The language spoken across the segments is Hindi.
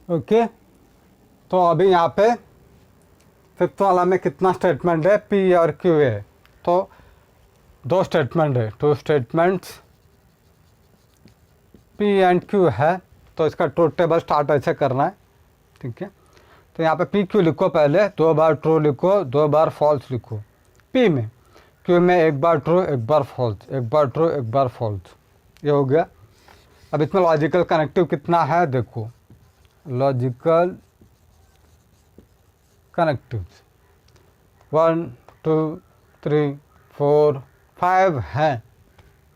ओके, तो अभी यहाँ पे फिफ्थ वाला में कितना स्टेटमेंट है, पी और क्यू है। तो दो स्टेटमेंट है, two statements P and Q है। तो इसका ट्रूथ टेबल स्टार्ट ऐसे करना है, ठीक है। तो यहाँ पे पी क्यू लिखो, पहले 2 बार ट्रू लिखो, 2 बार फॉल्स लिखो। पी में, क्यू में 1 बार ट्रू 1 बार फॉल्स, 1 बार ट्रू 1 बार फॉल्स, ये हो गया। अब इसमें लॉजिकल कनेक्टिव कितना है देखो, लॉजिकल कनेक्टिव 1 2 3 4 5 है,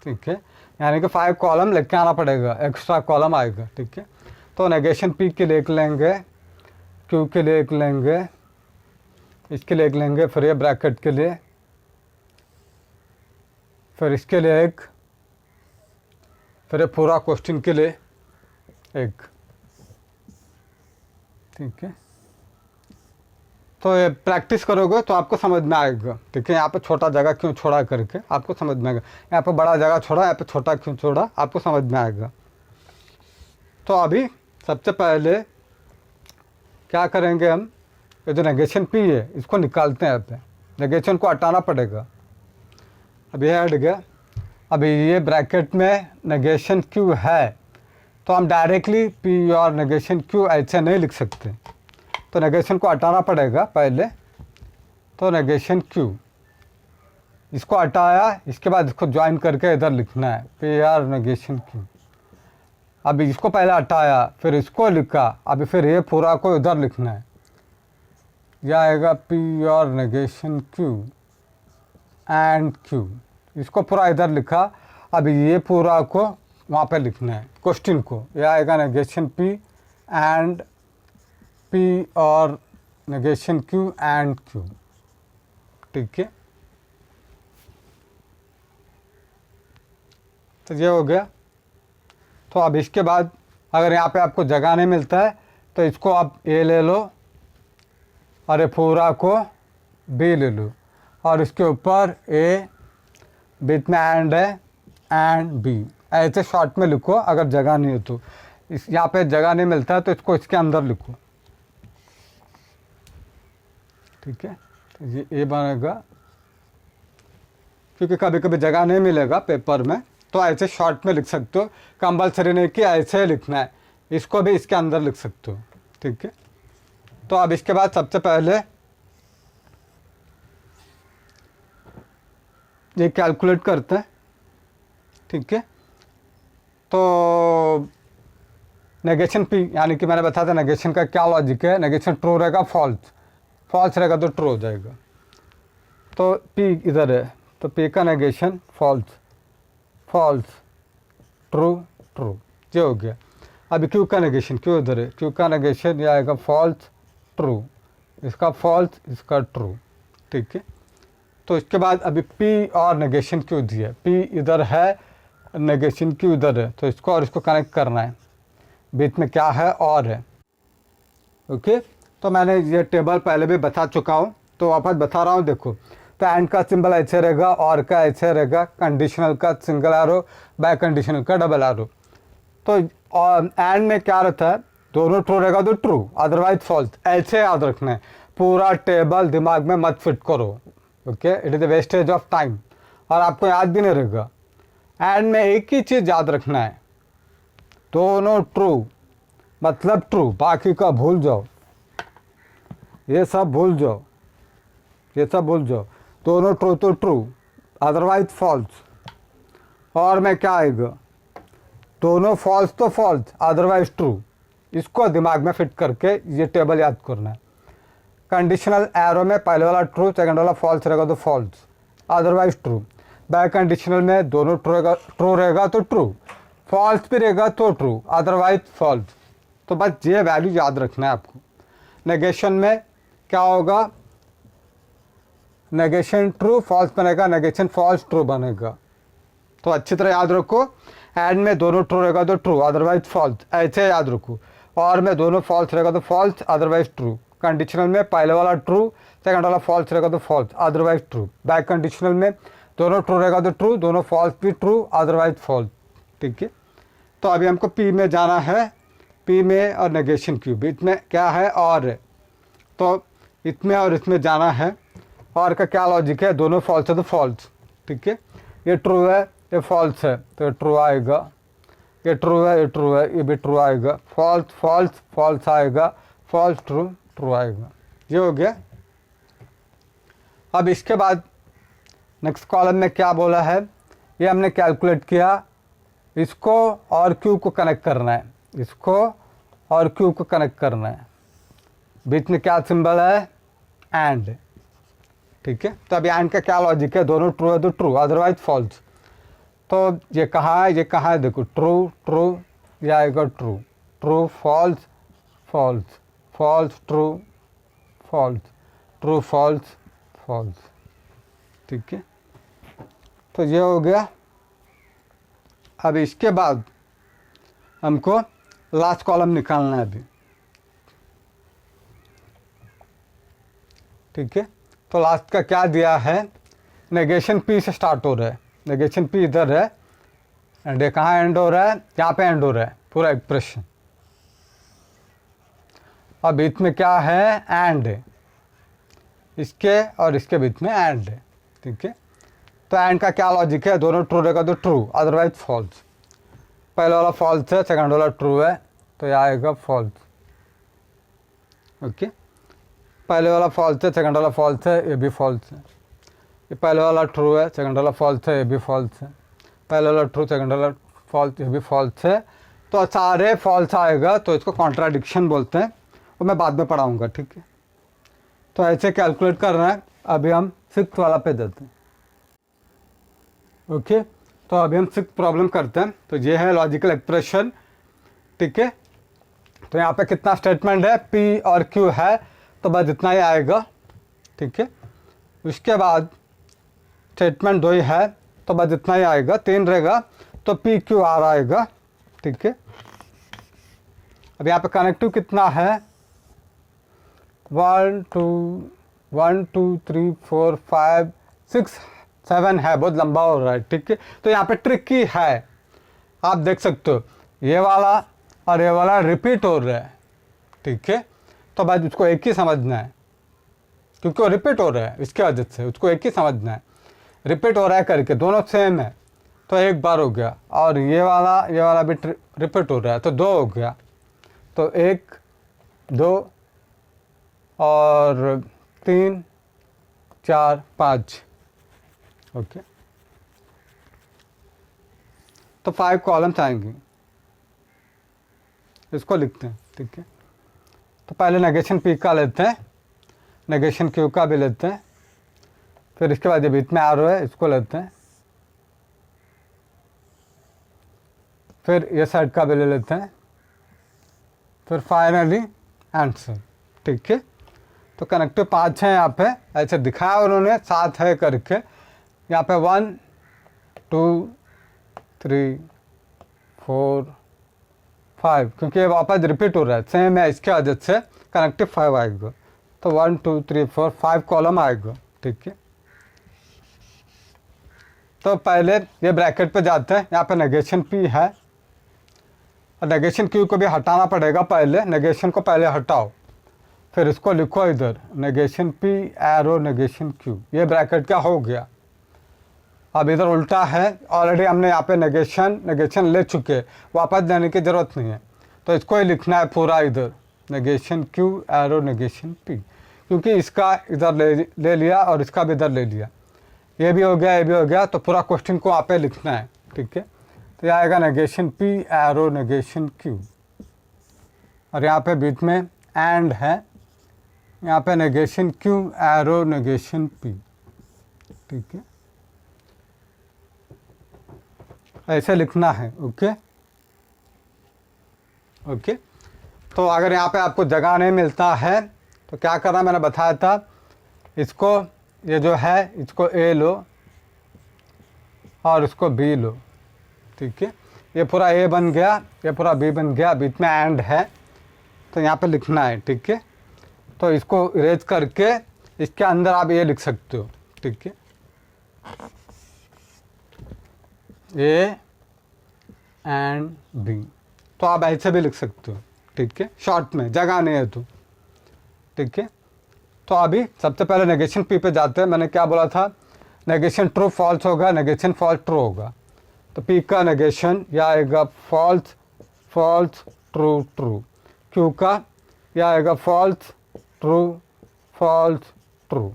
ठीक है। यानी कि 5 कॉलम लेके आना पड़ेगा, एक्स्ट्रा कॉलम आएगा, ठीक है। तो नेगेशन पी के लिख लेंगे, क्यू के लिए लिख लेंगे, इसके लिए लिख लेंगे, फिर ये ब्रैकेट के लिए, फिर इसके लिए एक, फिर ये पूरा क्वेश्चन के लिए एक, ठीक है। तो ये प्रैक्टिस करोगे तो आपको समझ में आएगा, ठीक है। यहाँ पे छोटा जगह क्यों छोड़ा करके आपको समझ में आएगा, यहाँ पे बड़ा जगह छोड़ा, यहाँ पे छोटा क्यों छोड़ा आपको समझ में आएगा। तो अभी सबसे पहले क्या करेंगे हम, ये जो नेगेशन पी है इसको निकालते हैं। यहाँ पे नेगेशन को हटाना पड़ेगा, अब ये हट गया। अभी ये ब्रैकेट में नेगेशन क्यू है, तो हम डायरेक्टली पी और नेगेशन क्यू ऐसे नहीं लिख सकते, तो नेगेशन को हटाना पड़ेगा पहले। तो नेगेशन क्यू, इसको हटाया, इसके बाद इसको ज्वाइन करके इधर लिखना है, पी आर नेगेशन क्यू। अभी इसको पहले हटाया, फिर इसको लिखा, अभी फिर ये पूरा को इधर लिखना है, यह आएगा पी और नेगेशन क्यू एंड क्यू। इसको पूरा इधर लिखा, अभी ये पूरा को वहाँ पे लिखना है, क्वेश्चन को, यह आएगा नेगेशन पी एंड पी और नेगेशन क्यू एंड क्यू, ठीक है। तो ये हो गया। तो अब इसके बाद अगर यहाँ पे आपको जगह नहीं मिलता है तो इसको आप ए ले लो और ये पूरा को बी ले लो, और इसके ऊपर ए, बीच में एंड है, एंड बी, ऐसे शॉर्ट में लिखो। अगर जगह नहीं हो तो, इस यहाँ पे जगह नहीं मिलता है तो इसको इसके अंदर लिखो, ठीक है। तो ये ए बनेगा, क्योंकि कभी कभी जगह नहीं मिलेगा पेपर में, तो ऐसे शॉर्ट में लिख सकते हो। कंपल्सरी नहीं कि ऐसे लिखना है, इसको भी इसके अंदर लिख सकते हो, ठीक है। तो अब इसके बाद सबसे पहले ये कैलकुलेट करते हैं, ठीक है। तो नेगेशन पी, यानी कि मैंने बताया था नेगेशन का क्या लॉजिक है, नेगेशन ट्रू रहेगा फॉल्स, फॉल्स रहेगा तो ट्रू हो जाएगा। तो पी इधर है, तो पी का negation false, false, true, true, ये हो गया। अभी क्यू का नेगेशन, क्यू इधर है, क्यू का नेगेशन ये आएगा फॉल्स, ट्रू, इसका फॉल्स, इसका ट्रू, ठीक है। तो इसके बाद अभी पी और नेगेशन क्यू दिया, पी इधर है, नेगेशन क्यू इधर है, तो इसको और इसको कनेक्ट करना है, बीच में क्या है और है, ओके। तो मैंने ये टेबल पहले भी बता चुका हूँ, तो वापस बता रहा हूँ, देखो। तो एंड का सिंबल ऐसे रहेगा, और का ऐसे रहेगा, कंडीशनल का सिंगल एरो, बाय कंडीशनल का डबल एरो। तो एंड में क्या रहता है, दोनों ट्रू रहेगा तो ट्रू, अदरवाइज फॉल्स, ऐसे याद रखना है। पूरा टेबल दिमाग में मत फिट करो, okay, it is the wastage of time, और आपको याद भी नहीं रहेगा। एंड में एक ही चीज़ याद रखना है, दोनों ट्रू मतलब ट्रू, बाकी का भूल जाओ, ये सब भूल जाओ, ये सब भूल जाओ। दोनों ट्रू तो ट्रू, अदरवाइज फॉल्स। और में क्या आएगा, दोनों फॉल्स तो फॉल्स, अदरवाइज ट्रू। इसको दिमाग में फिट करके ये टेबल याद करना है। कंडीशनल एरो में पहले वाला ट्रू, सेकंड वाला फॉल्स रहेगा तो false, otherwise true. Biconditional में दोनों ट्रू रहेगा तो ट्रू, फॉल्स भी रहेगा तो ट्रू, अदरवाइज फॉल्स। तो बस ये वैल्यू याद रखना है आपको। नेगेशन में क्या होगा, नेगेशन ट्रू फॉल्स बनेगा, नेगेशन फॉल्स ट्रू बनेगा। तो अच्छी तरह याद रखो। एंड में दोनों ट्रू रहेगा तो ट्रू, अदरवाइज फॉल्स, ऐसे याद रखो। और में दोनों फॉल्स रहेगा तो फॉल्स, अदरवाइज ट्रू। कंडीशनल में पहले वाला ट्रू, सेकंड वाला फॉल्स रहेगा तो false, otherwise true. Biconditional में दोनों ट्रू रहेगा तो ट्रू, दोनों फॉल्स भी ट्रू, अदरवाइज फॉल्स, ठीक है। तो अभी हमको पी में जाना है, पी में और नेगेशन क्यू, बीच में क्या है और है, तो इसमें और इसमें जाना है। और का क्या लॉजिक है, दोनों फॉल्स है तो फॉल्स, ठीक है। ये ट्रू है, ये फॉल्स है तो ट्रू आएगा, ये ट्रू है, ये ट्रू है, ये भी ट्रू आएगा। फॉल्स फॉल्स फॉल्स आएगा, फॉल्स ट्रू ट्रू आएगा। ये हो गया। अब इसके बाद नेक्स्ट कॉलम में क्या बोला है, ये हमने कैलकुलेट किया, इसको और क्यू को कनेक्ट करना है, इसको और क्यू को कनेक्ट करना है। बीच में क्या सिंबल है, एंड, ठीक है। तो अभी एंड का क्या लॉजिक है, दोनों ट्रू है तो ट्रू, अदरवाइज फॉल्स। तो ये कहाँ है, ये कहाँ है, देखो ट्रू ट्रू, ये आएगा true, true false false, false true false, true false false, ठीक है। तो ये हो गया। अब इसके बाद हमको लास्ट कॉलम निकालना है अभी, ठीक है। तो लास्ट का क्या दिया है, नेगेशन पी से स्टार्ट हो रहा है, नेगेशन पी इधर है एंड ये कहाँ एंड हो रहा है, यहाँ पे एंड हो रहा है पूरा एक्सप्रेशन। अब बीच में क्या है, एंड है, इसके और इसके बीच में एंड है, ठीक है। तो एंड का क्या लॉजिक है, दोनों ट्रू रहेगा तो ट्रू, अदरवाइज फॉल्स। पहले वाला फॉल्स है, सेकंड वाला ट्रू है, तो ये आएगा फॉल्स, ओके। पहले वाला फॉल्स है, सेकंड वाला फॉल्स है, ये भी फॉल्स है। ये पहले वाला ट्रू है, सेकंड वाला फॉल्स है, ये भी फॉल्स है। पहले वाला ट्रू, सेकंड वाला फॉल्स, ये भी फॉल्स है। तो सारे फॉल्स आएगा, तो इसको कॉन्ट्राडिक्शन बोलते हैं, वो मैं बाद में पढ़ाऊँगा, ठीक है। तो ऐसे कैलकुलेट करना है। अभी हम 6th वाला पे देते हैं, ओके। तो अभी हम 6th प्रॉब्लम करते हैं। तो ये है लॉजिकल एक्सप्रेशन, ठीक है। तो यहाँ पे कितना स्टेटमेंट है, पी और क्यू है, तो बस इतना ही आएगा, ठीक है। उसके बाद स्टेटमेंट 2 ही है, तो बस इतना ही आएगा। 3 रहेगा तो पी क्यू आर आएगा, ठीक है। अब यहाँ पे कनेक्टिव कितना है, 1 2 3 4 5 6 7 है, बहुत लंबा हो रहा है, ठीक है। तो यहाँ पे ट्रिकी है, आप देख सकते हो, ये वाला और ये वाला रिपीट हो रहा है, ठीक है। तो बस उसको एक ही समझना है, क्योंकि वो रिपीट हो रहा है, इसके वजह से उसको एक ही समझना है। रिपीट हो रहा है करके, दोनों सेम है, तो एक बार हो गया। और ये वाला भी रिपीट हो रहा है, तो 2 हो गया। तो 1 2 और 3 4 5, ओके। तो 5 कॉलम्स आएंगी, इसको लिखते हैं, ठीक है। तो पहले नेगेशन पी का लेते हैं, नेगेशन क्यू का भी लेते हैं, फिर इसके बाद ये बीच में आर है, इसको लेते हैं, फिर ये साइड का भी ले लेते हैं, फिर फाइनली आंसर, ठीक है। तो कनेक्टिव 5 है यहाँ पे, ऐसे दिखाया उन्होंने 7 है करके। यहाँ पे 1 2 3 4 5, क्योंकि ये वापस रिपीट हो रहा है, सेम है, इसके वजह से कनेक्टिव 5 आएगा। तो 1 2 3 4 5 कॉलम आएगा, ठीक है। तो पहले ये ब्रैकेट पे जाते हैं, यहाँ पे नेगेशन पी है और नेगेशन क्यू को भी हटाना पड़ेगा। पहले नेगेशन को पहले हटाओ, फिर इसको लिखो इधर, negation P arrow negation Q, ये ब्रैकेट का हो गया। अब इधर उल्टा है, ऑलरेडी हमने यहाँ पे नेगेशन ले चुके, वापस लेने की ज़रूरत नहीं है। तो इसको ही लिखना है पूरा इधर, negation Q arrow negation P, क्योंकि इसका इधर ले लिया और इसका भी इधर ले लिया, ये भी हो गया, ये भी हो गया। तो पूरा क्वेश्चन को यहाँ पे लिखना है, ठीक है। तो यह आएगा negation P arrow negation Q, और यहाँ पे बीच में एंड है, यहाँ पे negation Q arrow negation P, ठीक है। ऐसे लिखना है, ओके ओके। तो अगर यहाँ पे आपको जगह नहीं मिलता है तो क्या करना, मैंने बताया था, इसको ये जो है इसको ए लो और इसको बी लो, ठीक है। ये पूरा ए बन गया, ये पूरा बी बन गया, बीच में एंड है, तो यहाँ पे लिखना है, ठीक है। तो इसको इरेज करके इसके अंदर आप ये लिख सकते हो, ठीक है, ए एंड बी। तो आप ऐसे भी लिख सकते हो, ठीक है, शॉर्ट में जगह नहीं है तो, ठीक है। तो अभी सबसे पहले नेगेशन पी पे जाते हैं। मैंने क्या बोला था, नेगेशन ट्रू फॉल्स होगा, नेगेशन फॉल्स ट्रू होगा। तो पी का नेगेशन यह आएगा false false true true. Q का यह आएगा फॉल्स ट्रू फॉल्स ट्रू।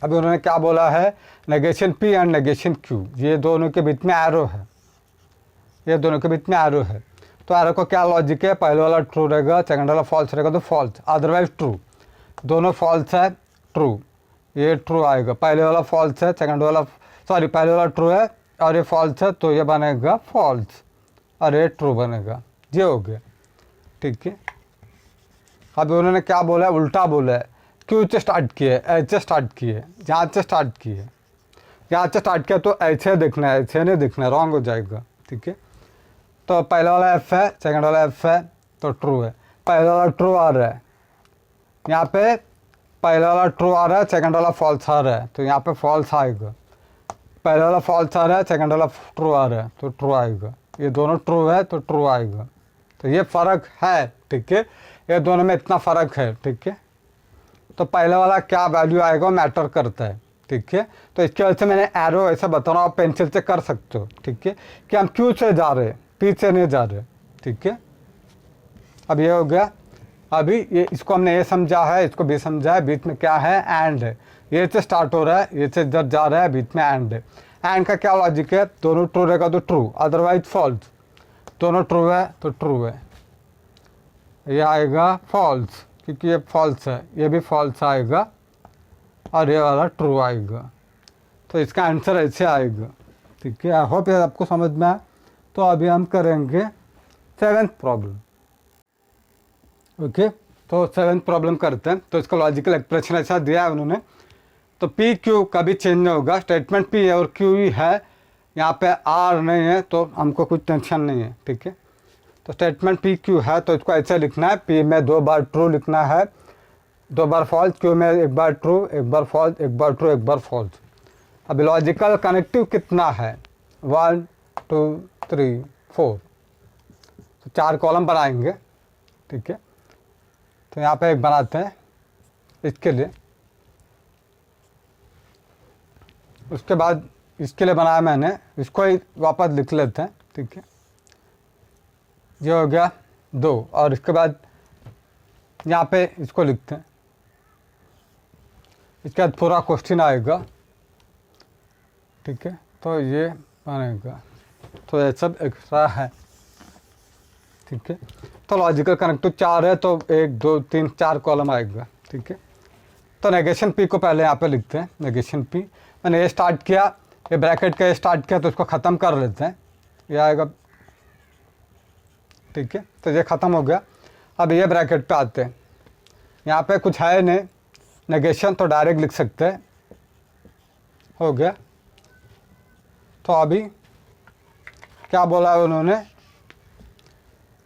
अभी उन्होंने क्या बोला है, negation P and negation Q, ये दोनों के बीच में एरो है, ये दोनों के बीच में एरो है। तो एरो का क्या लॉजिक है, पहले वाला ट्रू रहेगा, सेकंड वाला फॉल्स रहेगा तो फॉल्स, अदरवाइज ट्रू। दोनों फॉल्स है, ट्रू, ये ट्रू आएगा। पहले वाला फॉल्स है, सेकंड वाला सॉरी पहले वाला ट्रू है और ये फॉल्स है, तो ये बनेगा फॉल्स और ये ट्रू बनेगा। ये हो गया, ठीक है। अभी उन्होंने क्या बोला है, उल्टा बोला है। क्यू से स्टार्ट किए, एच से स्टार्ट किए, यहाँ से स्टार्ट किए, यहाँ से स्टार्ट किया तो ऐसे देखना है, ऐसे नहीं देखना है, रॉन्ग हो जाएगा, ठीक है। तो पहला वाला एफ है, सेकंड वाला एफ है तो ट्रू है। पहला वाला ट्रू आ रहा है, यहाँ पे पहला वाला ट्रू आ रहा है, सेकंड वाला फॉल्स आ रहा है, तो यहाँ पे फॉल्स आएगा। पहला वाला फॉल्स आ रहा है, सेकंड वाला ट्रू आ रहा है तो ट्रू आएगा। ये दोनों ट्रू है तो ट्रू आएगा। तो ये फ़र्क है, ठीक है, ये दोनों में इतना फ़र्क है, ठीक है। तो पहले वाला क्या वैल्यू आएगा मैटर करता है, ठीक है। तो इसकी वजह से मैंने एरो ऐसा बता रहा हूँ, आप पेंसिल से कर सकते हो, ठीक है, कि हम क्यू से जा रहे, पी से नहीं जा रहे, ठीक है। अब ये हो गया। अभी ये इसको हमने ये समझा है, इसको भी समझा है, बीच में क्या है, एंड है। ये से स्टार्ट हो रहा है, ये से इधर जा रहा है, बीच में एंड है। एंड का क्या लॉजिक है, दोनों ट्रू रहेगा तो ट्रू, अदरवाइज फॉल्स। दोनों ट्रू है तो ट्रू है, ये आएगा फॉल्स क्योंकि ये फॉल्स है, ये भी फॉल्स आएगा और ये वाला ट्रू आएगा। तो इसका आंसर ऐसे आएगा, ठीक है। आई होप ये आपको समझ में आए। तो अभी हम करेंगे 7th प्रॉब्लम, ओके। तो 7th प्रॉब्लम करते हैं। तो इसका लॉजिकल एक्सप्रेशन ऐसा दिया है उन्होंने। तो पी क्यू कभी चेंज नहीं होगा, स्टेटमेंट पी है और क्यू ही है, यहाँ पे आर नहीं है तो हमको कुछ टेंशन नहीं है, ठीक है। तो स्टेटमेंट पी क्यू है तो इसको ऐसे लिखना है, पी में 2 बार ट्रू लिखना है, 2 बार फॉल्स, क्यू में 1 बार ट्रू, 1 बार फॉल्स, 1 बार ट्रू, 1 बार फॉल्स। अभी लॉजिकल कनेक्टिव कितना है, 1 2 3 4, तो 4 कॉलम बनाएंगे, ठीक है। तो यहाँ पे एक बनाते हैं इसके लिए, उसके बाद इसके लिए बनाया मैंने, इसको ही वापस लिख लेते हैं, ठीक है। ये हो गया 2 और इसके बाद यहाँ पे इसको लिखते हैं, इसके बाद पूरा क्वेश्चन आएगा, ठीक है। तो ये बनेगा, तो ये सब एक्स्ट्रा है, ठीक है। तो लॉजिकल कनेक्टिव 4 है तो 1 2 3 4 कॉलम आएगा, ठीक है। तो नेगेशन पी को पहले यहाँ पे लिखते हैं, नेगेशन पी। मैंने ये स्टार्ट किया, ये ब्रैकेट का ये स्टार्ट किया, तो इसको ख़त्म कर लेते हैं, ये आएगा, ठीक है। तो ये ख़त्म हो गया। अब ये ब्रैकेट पे आते हैं, यहाँ पे कुछ है नहीं, नेगेशन तो डायरेक्ट लिख सकते हैं, हो गया। तो अभी क्या बोला है उन्होंने,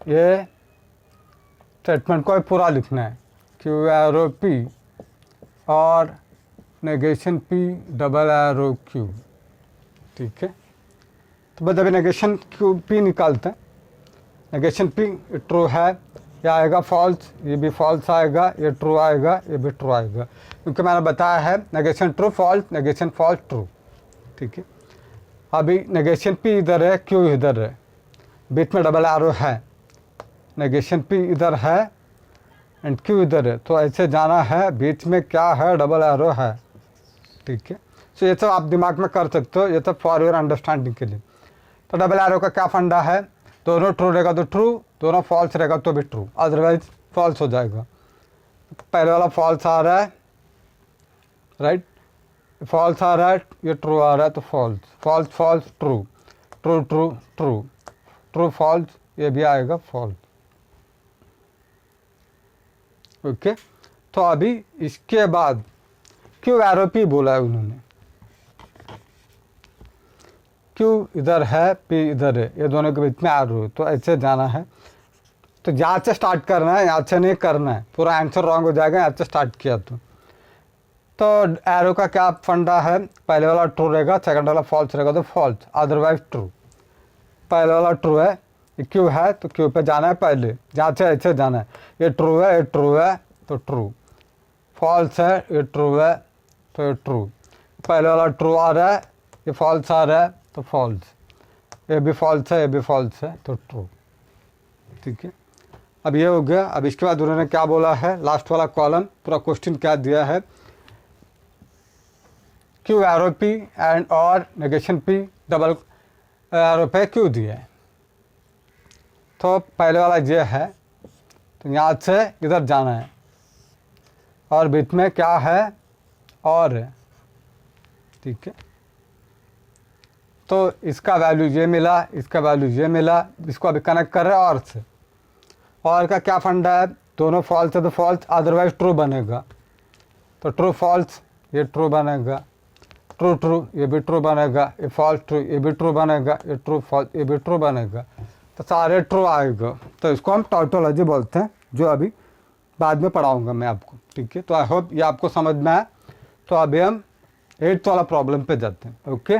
ये स्टेटमेंट को पूरा लिखना है, क्यू एरो पी और negation P double arrow Q, ठीक है। तो बस अभी नेगेशन क्यू पी निकालते हैं। नेगेशन पी ट्रू है, ये आएगा फॉल्स, ये भी फॉल्स आएगा, ये ट्रू आएगा, ये भी ट्रू आएगा, क्योंकि मैंने बताया है negation true false, negation false true, ठीक है। अभी नेगेशन पी इधर है, क्यू इधर है, बीच में डबल एरो है, नेगेशन पी इधर है एंड क्यू इधर है, तो ऐसे जाना है, बीच में क्या है, डबल एरो है, ठीक है। तो ये सब आप दिमाग में कर सकते हो, ये सब फॉर योर अंडरस्टैंडिंग के लिए। तो डबल एरो का क्या फंडा है, दोनों ट्रू रहेगा तो ट्रू, दोनों फॉल्स रहेगा तो भी ट्रू, अदरवाइज फॉल्स हो जाएगा। पहले वाला फॉल्स आ रहा है, राइट, फॉल्स आ रहा है, ये ट्रू आ रहा है तो false, false false true, true true true, true false, ये भी आएगा फॉल्स, ओके। तो अभी इसके बाद क्यू एरो पी बोला है उन्होंने, क्यू इधर है, पी इधर है, ये दोनों के बीच में एरो है, तो ऐसे जाना है। तो यहाँ से स्टार्ट करना है, यहाँ से नहीं करना है, पूरा आंसर रॉन्ग हो जाएगा यहाँ से स्टार्ट किया तो एरो का क्या फंडा है, पहले वाला ट्रू रहेगा, सेकंड वाला फॉल्स रहेगा तो फॉल्स, अदरवाइज ट्रू। पहले वाला ट्रू है ये क्यू है तो क्यू पे जाना है पहले, जहाँ से ऐसे जाना है। ये ट्रू है, ये ट्रू है तो ट्रू, फॉल्स है, ये ट्रू है तो ये ट्रू, पहले वाला ट्रू आ रहा है, ये फॉल्स आ रहा है तो फॉल्स, ये भी फॉल्स है, ये भी फॉल्स है तो ट्रू। ठीक है, अब ये हो गया। अब इसके बाद उन्होंने क्या बोला है, लास्ट वाला कॉलम पूरा क्वेश्चन क्या दिया है, क्यू एरो पी एंड और नेगेशन पी डबल एरो पे क्यू दिया है। तो पहले वाला ये है, तो यहाँ से इधर जाना है और बीच में क्या है और है। ठीक है, तो इसका वैल्यू ये मिला, इसका वैल्यू ये मिला, इसको अभी कनेक्ट कर रहे हैं और से। और का क्या फंडा है, दोनों फॉल्स है तो फॉल्स, अदरवाइज ट्रू बनेगा तो ट्रू फॉल्स, ये ट्रू बनेगा, ट्रू ट्रू ये भी ट्रू बनेगा, ये फॉल्स ट्रू ये भी ट्रू बनेगा, ये ट्रू फॉल्स ये भी ट्रू बनेगा, तो सारे ट्रू आएगा। तो इसको हम टॉटोलॉजी बोलते हैं, जो अभी बाद में पढ़ाऊँगा मैं आपको। ठीक है, तो आई होप ये आपको समझ में आया। तो अभी हम 8th वाला प्रॉब्लम पे जाते हैं। ओके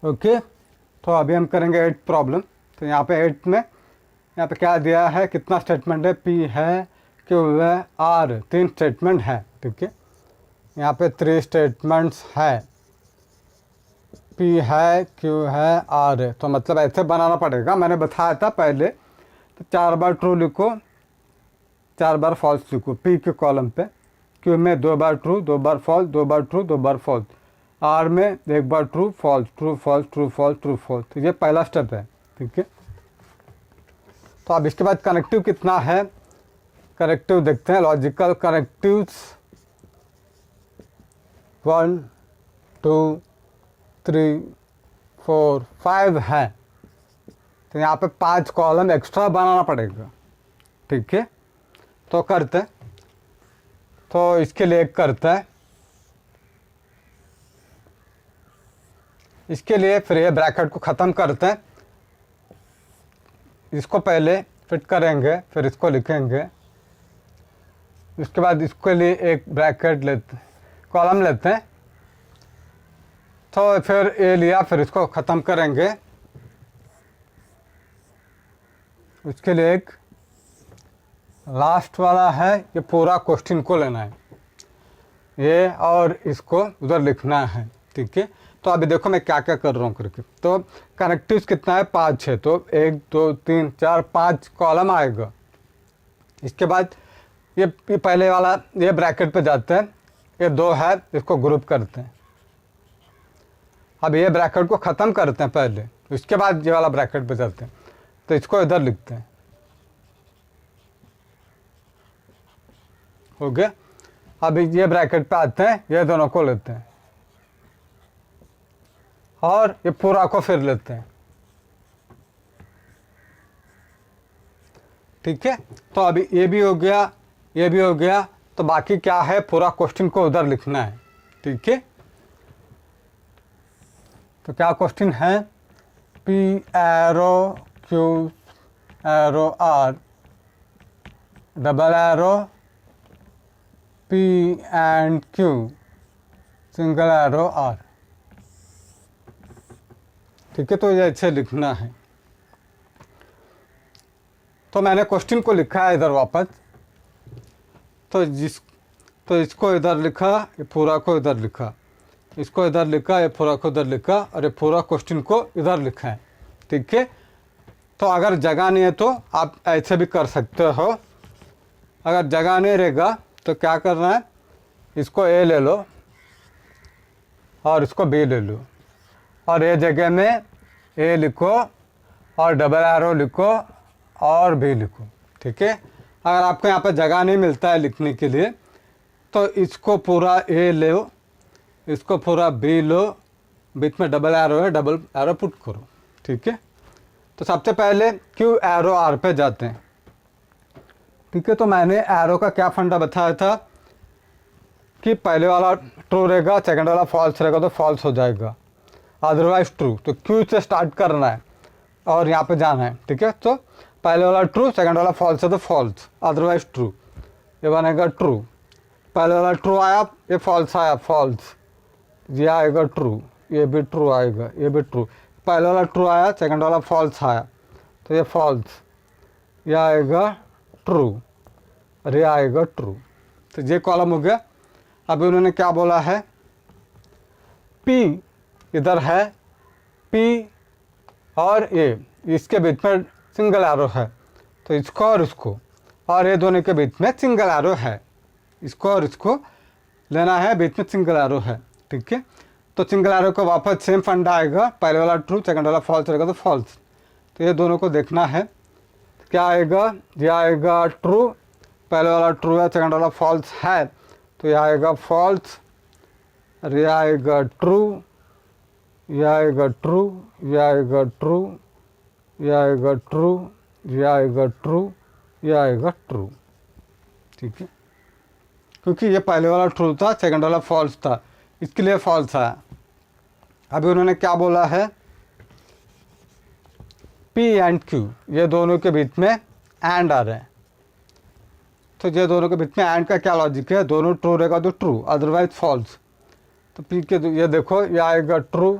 ओके, तो अभी हम करेंगे 8th प्रॉब्लम। तो यहाँ पे 8 में यहाँ पे क्या दिया है, कितना स्टेटमेंट है, पी है, क्यू है, आर, 3 स्टेटमेंट है। ठीक है, यहाँ पे 3 स्टेटमेंट्स है, पी है, क्यू है, आर है। तो मतलब ऐसे बनाना पड़ेगा, मैंने बताया था पहले। तो 4 बार ट्रू लिखो, 4 बार फॉल्स लिखो पी के कॉलम पे, क्यू में 2 बार ट्रू, 2 बार फॉल्स, 2 बार ट्रू, 2 बार फॉल्स, आर में 1 बार true false, true false, true false, true false. तो ये पहला स्टेप है। ठीक है, तो अब इसके बाद कनेक्टिव कितना है, कनेक्टिव देखते हैं। लॉजिकल कनेक्टिव्स 1 2 3 4 5 है। तो यहाँ पे 5 कॉलम एक्स्ट्रा बनाना पड़ेगा। ठीक है, तो करते हैं। तो इसके लिए एक करते हैं, इसके लिए फिर ये ब्रैकेट को ख़त्म करते हैं, इसको पहले फिट करेंगे, फिर इसको लिखेंगे, इसके बाद इसके लिए एक ब्रैकेट लेते, कॉलम लेते हैं। तो फिर ये लिया, फिर इसको ख़त्म करेंगे, उसके लिए एक लास्ट वाला है, ये पूरा क्वेश्चन को लेना है ये, और इसको उधर लिखना है। ठीक है, तो अभी देखो मैं क्या क्या कर रहा हूँ करके। तो कनेक्टिव्स कितना है, 5 है, तो 1 2 3 4 5 कॉलम आएगा। इसके बाद ये पहले वाला ये ब्रैकेट पे जाते हैं, ये 2 है, इसको ग्रुप करते हैं। अब ये ब्रैकेट को ख़त्म करते हैं पहले, इसके बाद ये वाला ब्रैकेट पे जाते हैं, तो इसको इधर लिखते हैं। हो गया, अब ये ब्रैकेट पे आते हैं, ये दोनों को लेते हैं और ये पूरा को फिर लेते हैं। ठीक है, तो अभी ये भी हो गया, ये भी हो गया, तो बाकी क्या है, पूरा क्वेश्चन को उधर लिखना है। ठीक है, तो क्या क्वेश्चन है, P arrow Q arrow R double arrow P and Q single arrow R. ठीक है, तो ये ऐसे लिखना है। तो मैंने क्वेश्चन को लिखा है इधर वापस, तो इसको इधर लिखा, ये पूरा को इधर लिखा, इसको इधर लिखा, ये पूरा को इधर लिखा, और ये पूरा क्वेश्चन को इधर लिखा है। ठीक है, तो अगर जगह नहीं है तो आप ऐसे भी कर सकते हो, अगर जगह नहीं रहेगा तो क्या करना है, इसको ए ले लो और इसको बी ले लो, और ए जगह में ए लिखो और डबल एरो लिखो और बी लिखो। ठीक है, अगर आपको यहाँ पर जगह नहीं मिलता है लिखने के लिए, तो इसको पूरा ए लो, इसको पूरा बी लो, बीच में डबल एरो है, डबल एरो पुट करो। ठीक है, तो सबसे पहले क्यू एरो आर पे जाते हैं। ठीक है, तो मैंने एरो का क्या फंडा बताया था कि पहले वाला ट्रू रहेगा, सेकंड वाला फॉल्स रहेगा तो फॉल्स हो जाएगा, अदरवाइज ट्रू। तो क्यू से स्टार्ट करना है और यहाँ पे जाना है। ठीक है, तो पहले वाला ट्रू, सेकंड वाला फॉल्स है तो फॉल्स, अदरवाइज ट्रू, ये बनेगा ट्रू। पहले वाला ट्रू आया, ये फॉल्स आया, फॉल्स, ये आएगा ट्रू, ये भी ट्रू आएगा, ये भी ट्रू। पहले वाला ट्रू आया, सेकंड वाला फॉल्स आया, तो ये फॉल्स, ये आएगा ट्रू और ये आएगा ट्रू। तो ये कॉलम हो गया। अभी उन्होंने क्या बोला है, पी इधर है, पी और ए इसके बीच में सिंगल एरो है, तो इसको और इसको, और ये दोनों के बीच में सिंगल एरो है, इसको और इसको लेना है, बीच में सिंगल एरो है, ठीक है। तो सिंगल एरो को वापस सेम फंडा आएगा, पहले वाला ट्रू सेकंड वाला फॉल्स रहेगा तो फॉल्स। तो ये दोनों को देखना है, क्या आएगा, ये आएगा ट्रू, पहले वाला ट्रू है सेकंड वाला फॉल्स है, तो ये आएगा फॉल्स, और ये आएगा ट्रू, ये आएगा ट्रू, ये आएगा ट्रू, ये आएगा ट्रू, ये आएगा ट्रू, ये आएगा ट्रू, ठीक है। क्योंकि ये पहले वाला ट्रू था, सेकंड वाला फॉल्स था, इसके लिए फॉल्स आया। अभी उन्होंने क्या बोला है, P एंड Q ये दोनों के बीच में एंड आ रहे हैं, तो ये दोनों के बीच में एंड का क्या लॉजिक है, दोनों ट्रू रहेगा तो ट्रू, अदरवाइज फॉल्स। तो P के ये देखो, ये आएगा ट्रू,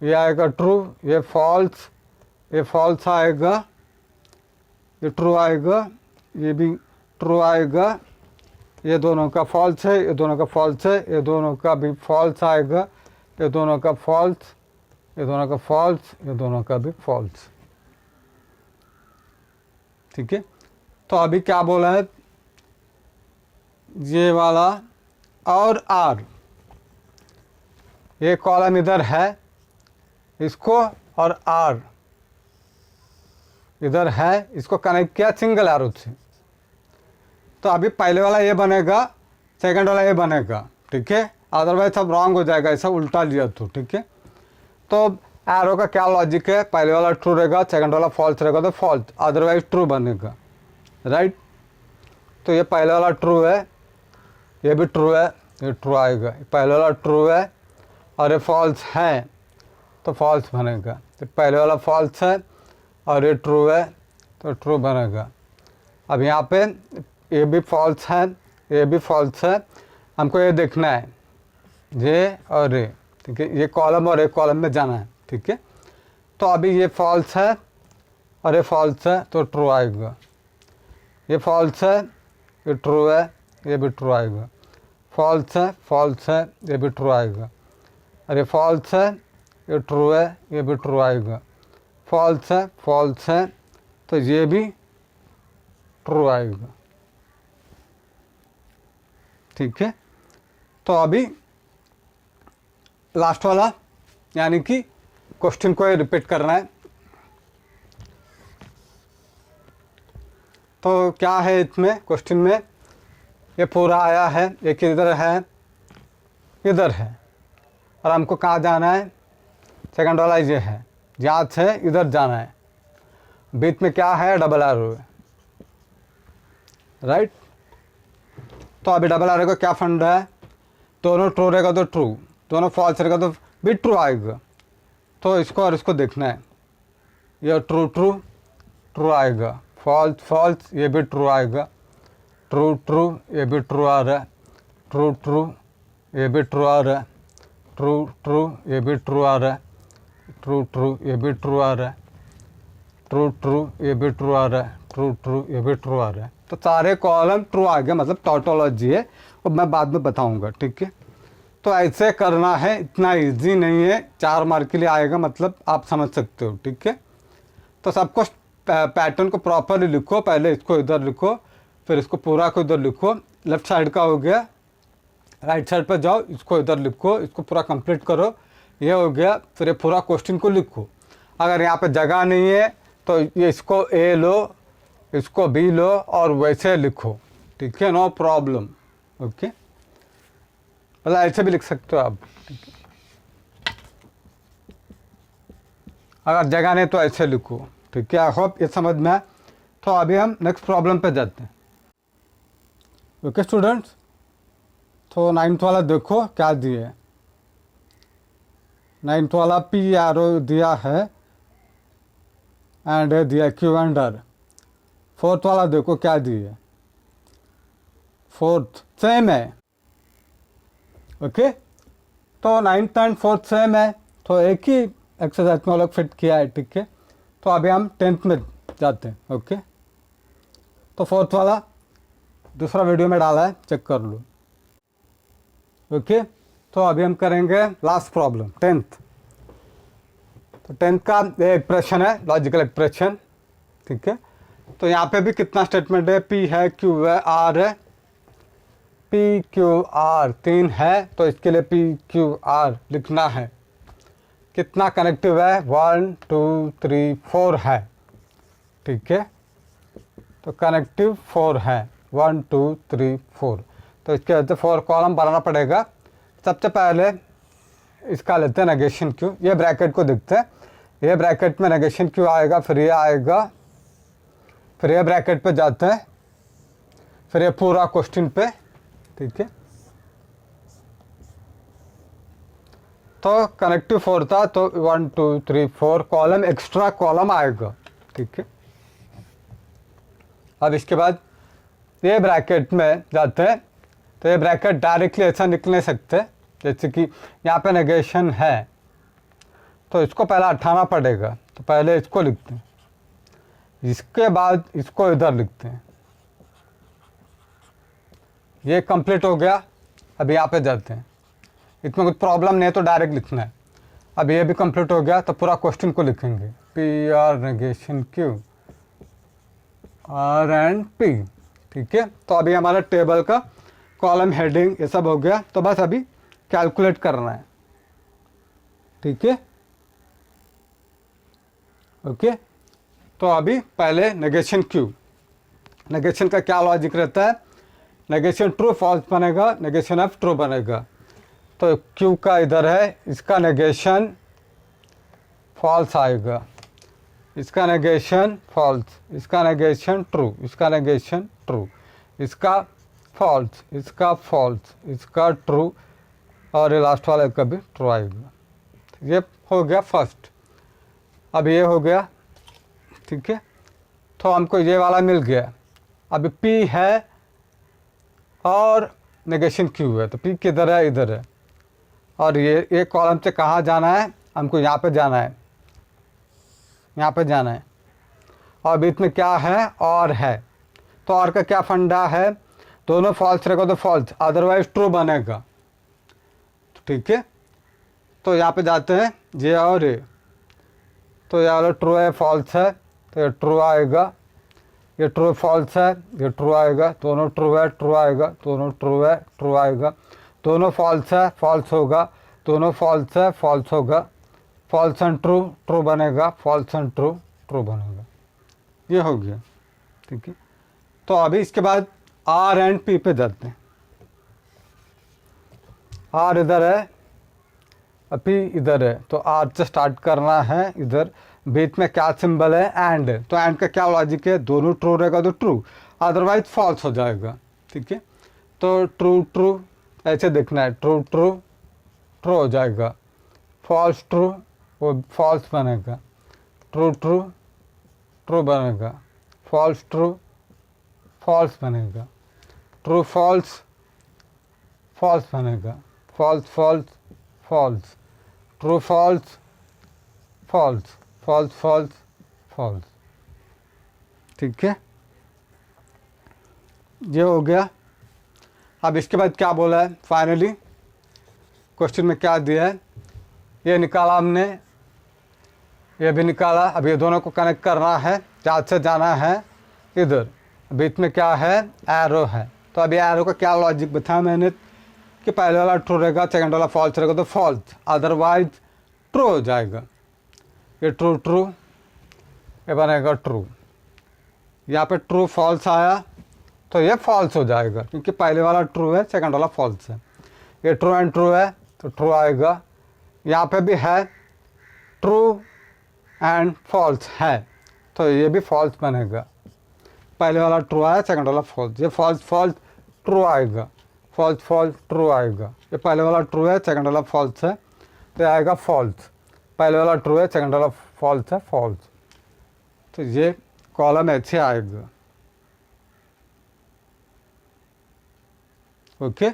ये आएगा ट्रू, ये फॉल्स आएगा, ये ट्रू आएगा, ये भी ट्रू आएगा, ये दोनों का फॉल्स है, ये दोनों का फॉल्स है, ये दोनों का भी फॉल्स आएगा, ये दोनों का फॉल्स, ये दोनों का फॉल्स, ये दोनों का भी फॉल्स, ठीक है। तो अभी क्या बोला है, ये वाला और आर, ये कॉलम इधर है, इसको और आर इधर है, इसको कनेक्ट किया सिंगल एरो से, तो अभी पहले वाला ये बनेगा, सेकंड वाला ये बनेगा, ठीक है। अदरवाइज सब रॉन्ग हो जाएगा, ऐसा उल्टा लिया तो, ठीक है। तो एरो का क्या लॉजिक है, पहले वाला ट्रू रहेगा, सेकंड वाला फॉल्स रहेगा तो फॉल्स, अदरवाइज ट्रू बनेगा, राइट। तो ये पहले वाला ट्रू है, ये भी ट्रू है, ये ट्रू आएगा, पहले वाला ट्रू है और ये फॉल्स है तो फॉल्स बनेगा, तो पहले वाला फॉल्स है और ये ट्रू है तो ट्रू बनेगा। अब यहाँ पे ये भी फॉल्स है, ये भी फॉल्स है, हमको ये देखना है, ये और ये, ठीक है, ये कॉलम और एक कॉलम में जाना है, ठीक है। तो अभी ये फॉल्स है और ये फॉल्स है तो ट्रू आएगा, ये फॉल्स है, ये ट्रू है, ये भी ट्रू आएगा, फॉल्स है, ये भी ट्रू आएगा, और ये फॉल्स है, ये ट्रू है, ये भी ट्रू आएगा, फॉल्स है तो ये भी ट्रू आएगा, ठीक है। तो अभी लास्ट वाला, यानी कि क्वेश्चन को रिपीट करना है। तो क्या है इसमें क्वेश्चन में, ये पूरा आया है, एक इधर है, इधर है, और हमको कहाँ जाना है, सेकंड वाला ये है, यहाँ से इधर जाना है, बीच में क्या है, डबल एरो है, राइट। तो अभी डबल एरो का क्या फंड है, दोनों ट्रू रहेगा तो ट्रू, दोनों फॉल्स रहेगा तो भी ट्रू आएगा, तो इसको और इसको देखना है, ये ट्रू ट्रू ट्रू आएगा, फॉल्स फॉल्स ये भी ट्रू आएगा, ट्रू ट्रू ये भी ट्रू आ रहा है, ट्रू ट्रू ये भी ट्रू आ रहा है, ट्रू ट्रू ये भी ट्रू आ रहा है, ट्रू ट्रू ये भी ट्रू आ रहा है, ट्रू ट्रू ये भी ट्रू आ रहा है, ट्रू ट्रू ये भी ट्रू आ रहा है। तो सारे कॉलम ट्रू आ गए, मतलब टॉटोलॉजी है, और मैं बाद में बताऊंगा, ठीक है। तो ऐसे करना है, इतना इजी नहीं है, 4 मार्क के लिए आएगा, मतलब आप समझ सकते हो, ठीक है। तो सबको पैटर्न को प्रॉपरली लिखो, पहले इसको इधर लिखो, फिर इसको पूरा को इधर लिखो, लेफ्ट साइड का हो गया, राइट साइड पर जाओ, इसको इधर लिखो, इसको पूरा कंप्लीट करो, ये हो गया, फिर ये पूरा क्वेश्चन को लिखो। अगर यहाँ पे जगह नहीं है तो ये इसको ए लो, इसको बी लो और वैसे लिखो, ठीक है, नो प्रॉब्लम, ओके। मतलब ऐसे भी लिख सकते हो आप, ठीक है। अगर जगह नहीं तो ऐसे लिखो, ठीक है। आई होप ये समझ में आए। तो अभी हम नेक्स्ट प्रॉब्लम पे जाते हैं, ओके स्टूडेंट्स। तो 9th वाला देखो क्या दिए, 9th वाला पी एरो दिया है एंड दिया क्यू एंड आर। 4th वाला देखो क्या दिए, 4th सेम है, ओके। तो 9th एंड 4th सेम है, तो एक ही एक्सरसाइज में वो लोग फिट किया है, ठीक है। तो अभी हम 10th में जाते हैं, ओके। तो 4th वाला दूसरा वीडियो में डाला है, चेक कर लो, ओके। तो अभी हम करेंगे लास्ट प्रॉब्लम 10th। तो 10th का ये एक्सप्रेशन है, लॉजिकल एक्सप्रेशन, ठीक है। तो यहाँ पे भी कितना स्टेटमेंट है, P है, Q है, R है, P Q R 3 है, तो इसके लिए P Q R लिखना है। कितना कनेक्टिव है, 1 2 3 4 है, ठीक है। तो कनेक्टिव 4 है, 1 2 3 4। तो इसके वजह से 4 कॉलम बनाना पड़ेगा। सबसे पहले इसका लेते हैं नेगेशन क्यू, ये ब्रैकेट को देखते हैं, ये ब्रैकेट में नेगेशन क्यू आएगा, फिर ये आएगा, फिर ये ब्रैकेट पे जाते हैं, फिर ये पूरा क्वेश्चन पे, ठीक है। तो कनेक्टिव 4 था, तो 1 2 3 4 कॉलम एक्स्ट्रा कॉलम आएगा, ठीक है। अब इसके बाद ये ब्रैकेट में जाते हैं, तो ये ब्रैकेट डायरेक्टली ऐसा निकल नहीं सकते, जैसे कि यहाँ पे नेगेशन है, तो इसको पहले हटाना पड़ेगा। तो पहले इसको लिखते हैं, इसके बाद इसको इधर लिखते हैं, ये कंप्लीट हो गया। अब यहाँ पे जाते हैं, इसमें कुछ प्रॉब्लम नहीं है तो डायरेक्ट लिखना है। अब ये भी कंप्लीट हो गया, तो पूरा क्वेश्चन को लिखेंगे, P or negation Q R and P, ठीक है। तो अभी हमारा टेबल का कॉलम हेडिंग ये सब हो गया, तो बस अभी कैलकुलेट करना है, ठीक है, ओके। तो अभी पहले नेगेशन क्यू, नेगेशन का क्या लॉजिक रहता है, नेगेशन ट्रू फॉल्स बनेगा, नेगेशन ऑफ ट्रू बनेगा। तो क्यू का इधर है, इसका नेगेशन फॉल्स आएगा, इसका नेगेशन फॉल्स, इसका नेगेशन ट्रू, इसका नेगेशन ट्रू, इसका फॉल्स, इसका फॉल्स, इसका ट्रू, और ये लास्ट वाला का भी ट्रू आएगा। ये हो गया फर्स्ट। अब ये हो गया, ठीक है। तो हमको ये वाला मिल गया। अभी P है और नेगेशन Q है, तो P किधर है, इधर है। और ये कॉलम से कहाँ जाना है, हमको यहाँ पे जाना है, यहाँ पे जाना है। और बीच में क्या है, और है। तो और का क्या फंडा है, दोनों फॉल्स रहेगा तो फॉल्स, अदरवाइज ट्रू बनेगा, ठीक है। तो यहाँ पे जाते हैं, ये और ये, तो ये वाला ट्रू है, फॉल्स है, तो ये ट्रू आएगा, ये ट्रू फॉल्स है, ये ट्रू आएगा, दोनों ट्रू है, ट्रू आएगा, दोनों ट्रू है, ट्रू आएगा, दोनों फॉल्स है, फॉल्स होगा, दोनों फॉल्स है, फॉल्स होगा, फॉल्स एंड ट्रू, ट्रू बनेगा, फॉल्स एंड ट्रू, ट्रू बनेगा। ये हो गया, ठीक है। तो अभी इसके बाद आर एंड पी पे जाते हैं। आर इधर है, पी इधर है, तो आर से स्टार्ट करना है। इधर बीच में क्या सिंबल है, एंड है, तो एंड का क्या लॉजिक है, दोनों ट्रू रहेगा तो ट्रू, अदरवाइज फॉल्स हो जाएगा, ठीक है। तो ट्रू ट्रू ऐसे देखना है, ट्रू ट्रू ट्रू हो जाएगा, फॉल्स ट्रू वो फॉल्स बनेगा, ट्रू ट्रू ट्रू बनेगा, फॉल्स ट्रू फॉल्स बनेगा, ट्रू फॉल्स फॉल्स बनेगा, false false false, true false false, false false false, ठीक है। ये हो गया। अब इसके बाद क्या बोला है, फाइनली क्वेश्चन में क्या दिया है, ये निकाला हमने, ये भी निकाला। अब ये दोनों को कनेक्ट करना है, जहाँ से जाना है इधर, बीच में क्या है, एरो है। तो अभी एरो का क्या लॉजिक बताया मैंने, कि पहले वाला ट्रू रहेगा, सेकंड वाला फॉल्स रहेगा तो फॉल्स, अदरवाइज ट्रू हो जाएगा। ये ट्रू ट्रू, ये बनेगा ट्रू। यहाँ पे ट्रू फॉल्स आया तो ये फॉल्स हो जाएगा, क्योंकि पहले वाला ट्रू है, सेकंड वाला फॉल्स है। ये ट्रू एंड ट्रू है तो ट्रू आएगा। यहाँ पे भी है ट्रू एंड फॉल्स है, तो ये भी फॉल्स बनेगा। पहले वाला ट्रू आया, सेकंड वाला फॉल्स, ये फॉल्स फॉल्स ट्रू आएगा, फॉल्स फॉल्स ट्रू आएगा। ये पहले वाला ट्रू है, सेकंड वाला फॉल्स है, तो ये आएगा फॉल्स। पहले वाला ट्रू है, सेकंड वाला फॉल्स है, फॉल्स। तो ये कॉलम ऐसे आएगा, ओके।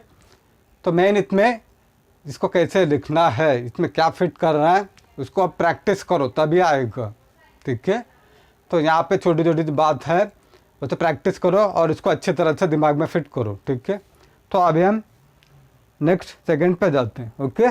तो मेन इसमें इसको कैसे लिखना है, इसमें क्या फिट करना है, उसको आप प्रैक्टिस करो तभी आएगा, ठीक है। तो यहाँ पे छोटी छोटी बात है, वो तो प्रैक्टिस करो और इसको अच्छी तरह से दिमाग में फिट करो, ठीक है। तो अभी हम नेक्स्ट सेकंड पे जाते हैं, ओके।